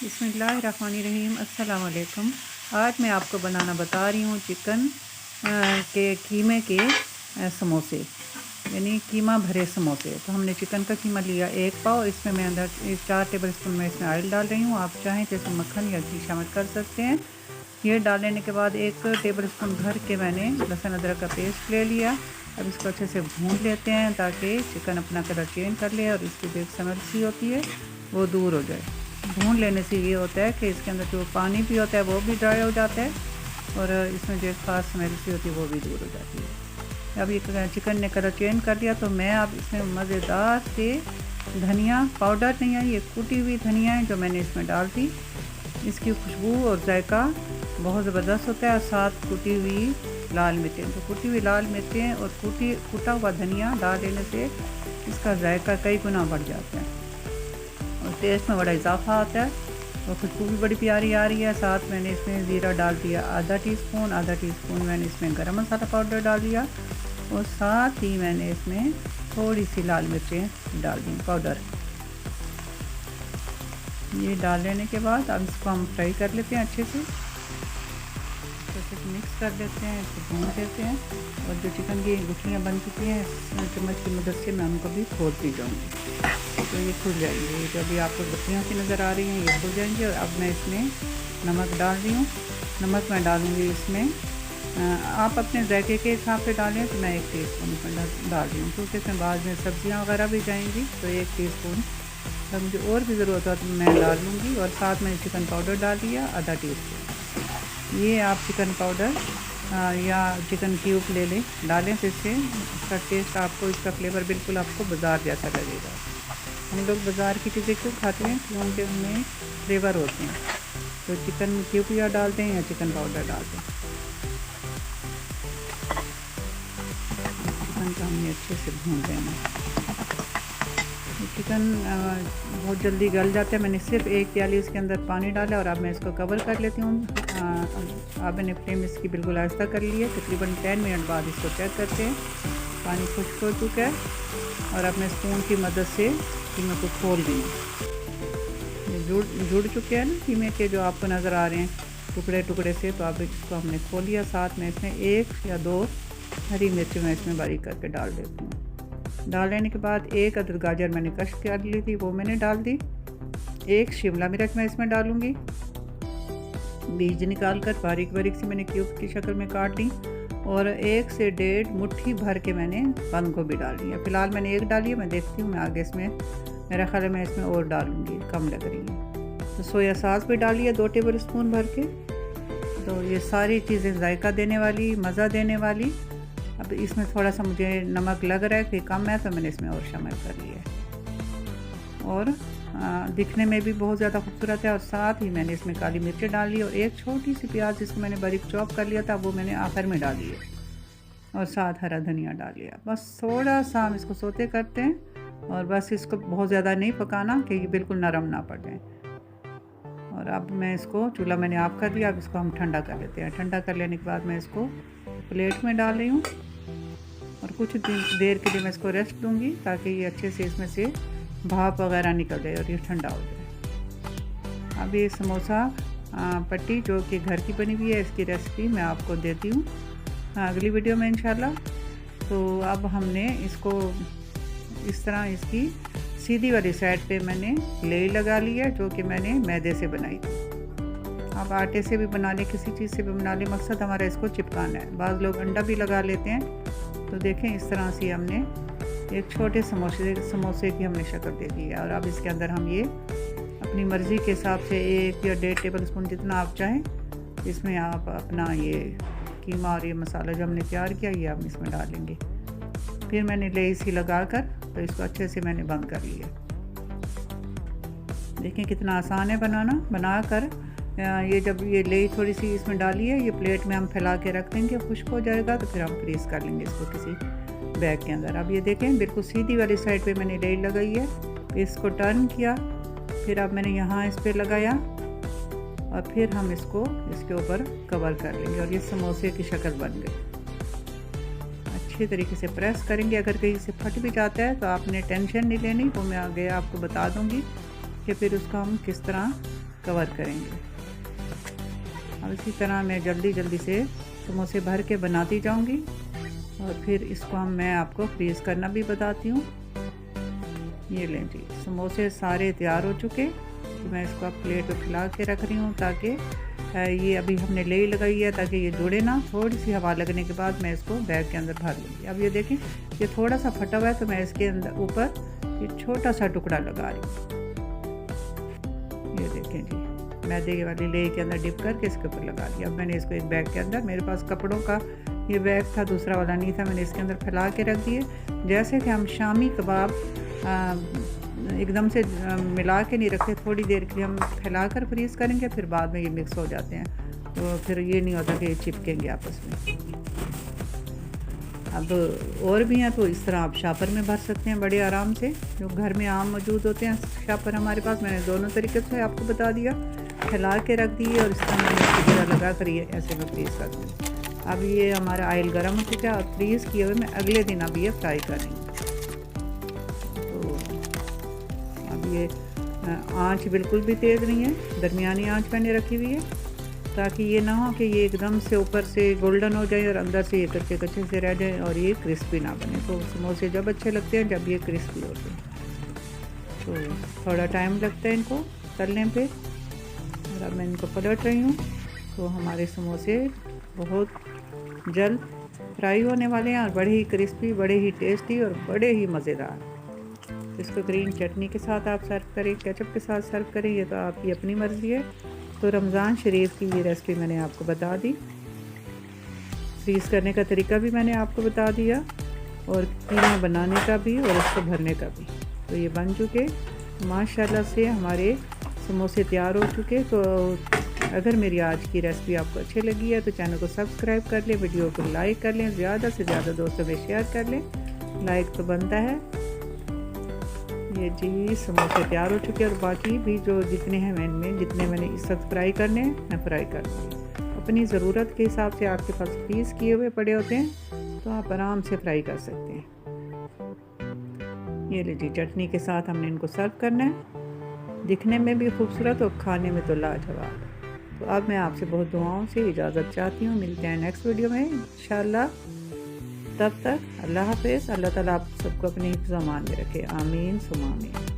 बिस्मिल्लाहिर्रहमानिर्रहीम। अस्सलाम वालेकुम। आज मैं आपको बनाना बता रही हूँ चिकन के कीमे के समोसे, यानी कीमा भरे समोसे। तो हमने चिकन का कीमा लिया 1 पाव। इसमें मैं अंदर 4 टेबल स्पून में इसमें ऑयल डाल रही हूँ। आप चाहें तो इसमें मक्खन या घी शामिल कर सकते हैं। ये डाल लेने के बाद 1 टेबल स्पून भर के मैंने लहसुन अदरक का पेस्ट ले लिया। अब इसको अच्छे से भून लेते हैं ताकि चिकन अपना कलर चेंज कर ले और इसकी जो स्मेल सी होती है वो दूर हो जाए। भून लेने से ये होता है कि इसके अंदर जो पानी भी होता है वो भी ड्राई हो जाता है और इसमें जो खास स्मेल सी होती है वो भी दूर हो जाती है। अब ये चिकन ने कलर चेंज कर लिया तो मैं अब इसमें मज़ेदार से धनिया पाउडर नहीं है, ये कुटी हुई धनिया है जो मैंने इसमें डाल दी। इसकी खुशबू और जायका बहुत ज़बरदस्त होता है। साथ कुटी हुई लाल मिर्चें, तो कुटी हुई लाल मिर्चें और कुटा हुआ धनिया डाल देने से इसका जायका कई गुना बढ़ जाता है और टेस्ट में बड़ा इजाफा आता है और खुशबू भी बड़ी प्यारी आ रही है। साथ मैंने इसमें ज़ीरा डाल दिया आधा टीस्पून मैंने इसमें गरम मसाला पाउडर डाल दिया और साथ ही मैंने इसमें थोड़ी सी लाल मिर्चें डाल दी पाउडर। ये डाल लेने के बाद अब इसको हम फ्राई कर लेते हैं अच्छे से मिक्स कर देते हैं, इसको भून देते हैं और जो चिकन की गुठलियाँ बन चुकी हैं चम्मच की मदद से मैं उनको भी खोलती जाऊँगी तो ये खुल जाएंगे। ये जो अभी आपको गुठलियाँ सी नज़र आ रही हैं ये खुल जाएंगे। और अब मैं इसमें नमक डाल रही हूँ। नमक मैं डालूँगी इसमें आप अपने जायके के हिसाब से डालें, तो मैं 1 टीस्पून डाल रही हूँ क्योंकि इसमें बाद में सब्जियाँ वगैरह भी जाएंगी तो 1 टीस्पून तो मुझे और भी ज़रूरत है तो मैं डाल लूँगी। और साथ मैंने चिकन पाउडर डाल दिया आधा टीस्पून। ये आप चिकन पाउडर या चिकन क्यूब ले लें डालें तो इससे इसका टेस्ट आपको, इसका फ्लेवर बिल्कुल आपको बाज़ार जैसा लगेगा। हम लोग बाज़ार की चीज़ें क्यों खाते हैं? क्योंकि उनमें फ्लेवर होते हैं। तो चिकन क्यूब या डालते हैं या चिकन पाउडर डालते हैं। चिकन का हमने अच्छे से भून लेना। चिकन बहुत जल्दी गल जाता है। मैंने सिर्फ 1 प्याली इसके अंदर पानी डाला और अब मैं इसको कवर कर लेती हूँ। अब मैंने फ्लेम इसकी बिल्कुल आहिस्ता कर ली है। तकरीबन 10 मिनट बाद इसको चेक करते हैं। पानी खुश्क हो चुका है और अब मैं स्पून की मदद से कीमे को खोल दी हूँ। जुड़ चुके हैं ना कीमे के जो आपको नज़र आ रहे हैं टुकड़े टुकड़े से। तो अब इसको हमने खोल लिया। साथ में इसमें 1 या 2 हरी मिर्च मैं इसमें बारीक करके डाल देती हूँ। डाल लेने के बाद 1 अदद गाजर मैंने कश कर ली थी वो मैंने डाल दी। 1 शिमला मिर्च मैं इसमें डालूँगी, बीज निकाल कर बारीक बारीक सी मैंने क्यूब की शक्ल में काट ली। और 1 से 1.5 मुट्ठी भर के मैंने बंद गोभी डाल दी है। फ़िलहाल मैंने 1 डाली है, मैं देखती हूँ मैं आगे इसमें मेरा ख्याल है मैं इसमें और डालूँगी, कम लग रही है। तो सोया सॉस भी डाली है 2 टेबल स्पून भर के। तो ये सारी चीज़ें जायका देने वाली, मज़ा देने वाली। अब इसमें थोड़ा सा मुझे नमक लग रहा है कि कम है तो मैंने इसमें और शामिल कर लिया है और दिखने में भी बहुत ज़्यादा खूबसूरत है। और साथ ही मैंने इसमें काली मिर्चें डाली और 1 छोटी सी प्याज जिसको मैंने बारीक चॉप कर लिया था वो मैंने आखिर में डाली है और साथ हरा धनिया डाल लिया। बस थोड़ा सा हम इसको सोते करते हैं और बस इसको बहुत ज़्यादा नहीं पकाना कि ये बिल्कुल नरम ना पड़ जाए। और अब मैं इसको चूल्हा मैंने ऑफ कर दिया। अब इसको हम ठंडा कर लेते हैं। ठंडा कर लेने के बाद मैं इसको प्लेट में डाल रही हूँ और कुछ देर के लिए मैं इसको रेस्ट दूँगी ताकि ये अच्छे से इसमें से भाप वगैरह निकल जाए और ये ठंडा हो जाए। अब ये समोसा पट्टी जो कि घर की बनी हुई है इसकी रेसिपी मैं आपको देती हूँ अगली वीडियो में इंशाल्लाह। तो अब हमने इसको इस तरह इसकी सीधी वाली साइड पे मैंने लेई लगा ली है जो कि मैंने मैदे से बनाई थी। आप आटे से भी बना लें, किसी चीज़ से भी बना लें, मकसद हमारा इसको चिपकाना है। बाज़ लोग अंडा भी लगा लेते हैं। तो देखें इस तरह से हमने एक छोटे समोसे की हमने शक्ल दे दी है। और अब इसके अंदर हम ये अपनी मर्ज़ी के हिसाब से 1 या 1.5 टेबल स्पून जितना आप चाहें इसमें आप अपना ये कीमा और ये मसाला जो हमने तैयार किया ये हम इसमें डालेंगे। फिर मैंने लेई सी लगा कर तो इसको अच्छे से मैंने बंद कर लिया। देखें कितना आसान है बना कर। ये जब ये लेई थोड़ी सी इसमें डाली है ये प्लेट में हम फैला के रख देंगे, खुश्क हो जाएगा तो फिर हम फ्रीज़ कर लेंगे इसको किसी बैग के अंदर। अब ये देखें बिल्कुल सीधी वाली साइड पे मैंने लेई लगाई है, इसको टर्न किया, फिर अब मैंने यहाँ इस पर लगाया और फिर हम इसको इसके ऊपर कवर कर लेंगे और ये समोसे की शक्ल बन गई। अच्छे तरीके से प्रेस करेंगे। अगर कहीं से फट भी जाता है तो आपने टेंशन नहीं लेनी, वो मैं आगे आपको बता दूँगी कि फिर उसको हम किस तरह कवर करेंगे। अब इसी तरह मैं जल्दी जल्दी से समोसे भर के बनाती जाऊंगी और फिर इसको मैं आपको फ्रीज़ करना भी बताती हूँ। ये लें जी, समोसे सारे तैयार हो चुके, तो मैं इसको अब प्लेट पे फैला के रख रही हूँ ताकि ये अभी हमने लेई लगाई है ताकि ये जुड़े ना। थोड़ी सी हवा लगने के बाद मैं इसको बैग के अंदर भर लूँगी। अब ये देखें, ये थोड़ा सा फटा हुआ है तो मैं इसके अंदर ऊपर ये छोटा सा टुकड़ा लगा रही हूँ। ये देखें जी, मैदे वाली लेई के अंदर डिप करके इसके ऊपर लगा दिया। अब मैंने इसको एक बैग के अंदर, मेरे पास कपड़ों का ये बैग था, दूसरा वाला नहीं था, मैंने इसके अंदर फैला के रख दिए। जैसे कि हम शामी कबाब एकदम से मिला के नहीं रखते, थोड़ी देर के लिए हम फैला कर फ्रीज़ करेंगे, फिर बाद में ये मिक्स हो जाते हैं, तो फिर ये नहीं होता कि ये चिपकेंगे आपस में। अब और भी हैं तो इस तरह आप शापर में भर सकते हैं बड़े आराम से, जो घर में आम मौजूद होते हैं शापर हमारे पास। मैंने दोनों तरीके से आपको बता दिया, फैला के रख दिए और इस तरह मैंने जीरा लगा कर ये ऐसे में फ्रीज़ कर दूँ। अब ये हमारा ऑयल गर्म हो चुका है और फ्रीज़ किए हुए मैं अगले दिन अब ये फ्राई करेंगे। ये आंच बिल्कुल भी तेज़ नहीं है, दरमियानी आंच मैंने रखी हुई है ताकि ये ना हो कि ये एकदम से ऊपर से गोल्डन हो जाए और अंदर से ये कच्चे कच्चे से रह जाए और ये क्रिस्पी ना बने। तो समोसे जब अच्छे लगते हैं जब ये क्रिस्पी होते हैं। तो थोड़ा टाइम लगता है इनको तलने पे। और अब मैं इनको पलट रही हूँ, तो हमारे समोसे बहुत जल्द फ्राई होने वाले हैं और बड़े ही क्रिस्पी, बड़े ही टेस्टी और बड़े ही मज़ेदार। इसको ग्रीन चटनी के साथ आप सर्व करें, केचप के साथ सर्व करें, ये तो आपकी अपनी मर्ज़ी है। तो रमज़ान शरीफ की ये रेसिपी मैंने आपको बता दी, फ्रीज़ करने का तरीका भी मैंने आपको बता दिया और कीमा बनाने का भी और इसको भरने का भी। तो ये बन चुके माशाल्लाह से, हमारे समोसे तैयार हो चुके। तो अगर मेरी आज की रेसिपी आपको अच्छी लगी है तो चैनल को सब्सक्राइब कर लें, वीडियो को लाइक कर लें, ज़्यादा से ज़्यादा दोस्तों में शेयर कर लें, लाइक तो बनता है। ये जी समोसे तैयार हो चुके हैं और बाकी भी जो जितने हैं जितने मैंने इस वक्त फ्राई करने हैं मैं फ्राई कर दूँगी। अपनी ज़रूरत के हिसाब से आपके पास पीस किए हुए पड़े होते हैं तो आप आराम से फ्राई कर सकते हैं। ये लीजिए, चटनी के साथ हमने इनको सर्व करना है, दिखने में भी खूबसूरत और खाने में तो लाजवाब। तो अब मैं आपसे बहुत दुआओं से इजाज़त चाहती हूँ, मिलते हैं नेक्स्ट वीडियो में इंशाल्लाह। तब तक अल्लाह हाफ़िज़। अल्लाह ताला आप सबको अपने हिफ्ज़-ओ-अमान में रखे, आमीन सुमा आमीन।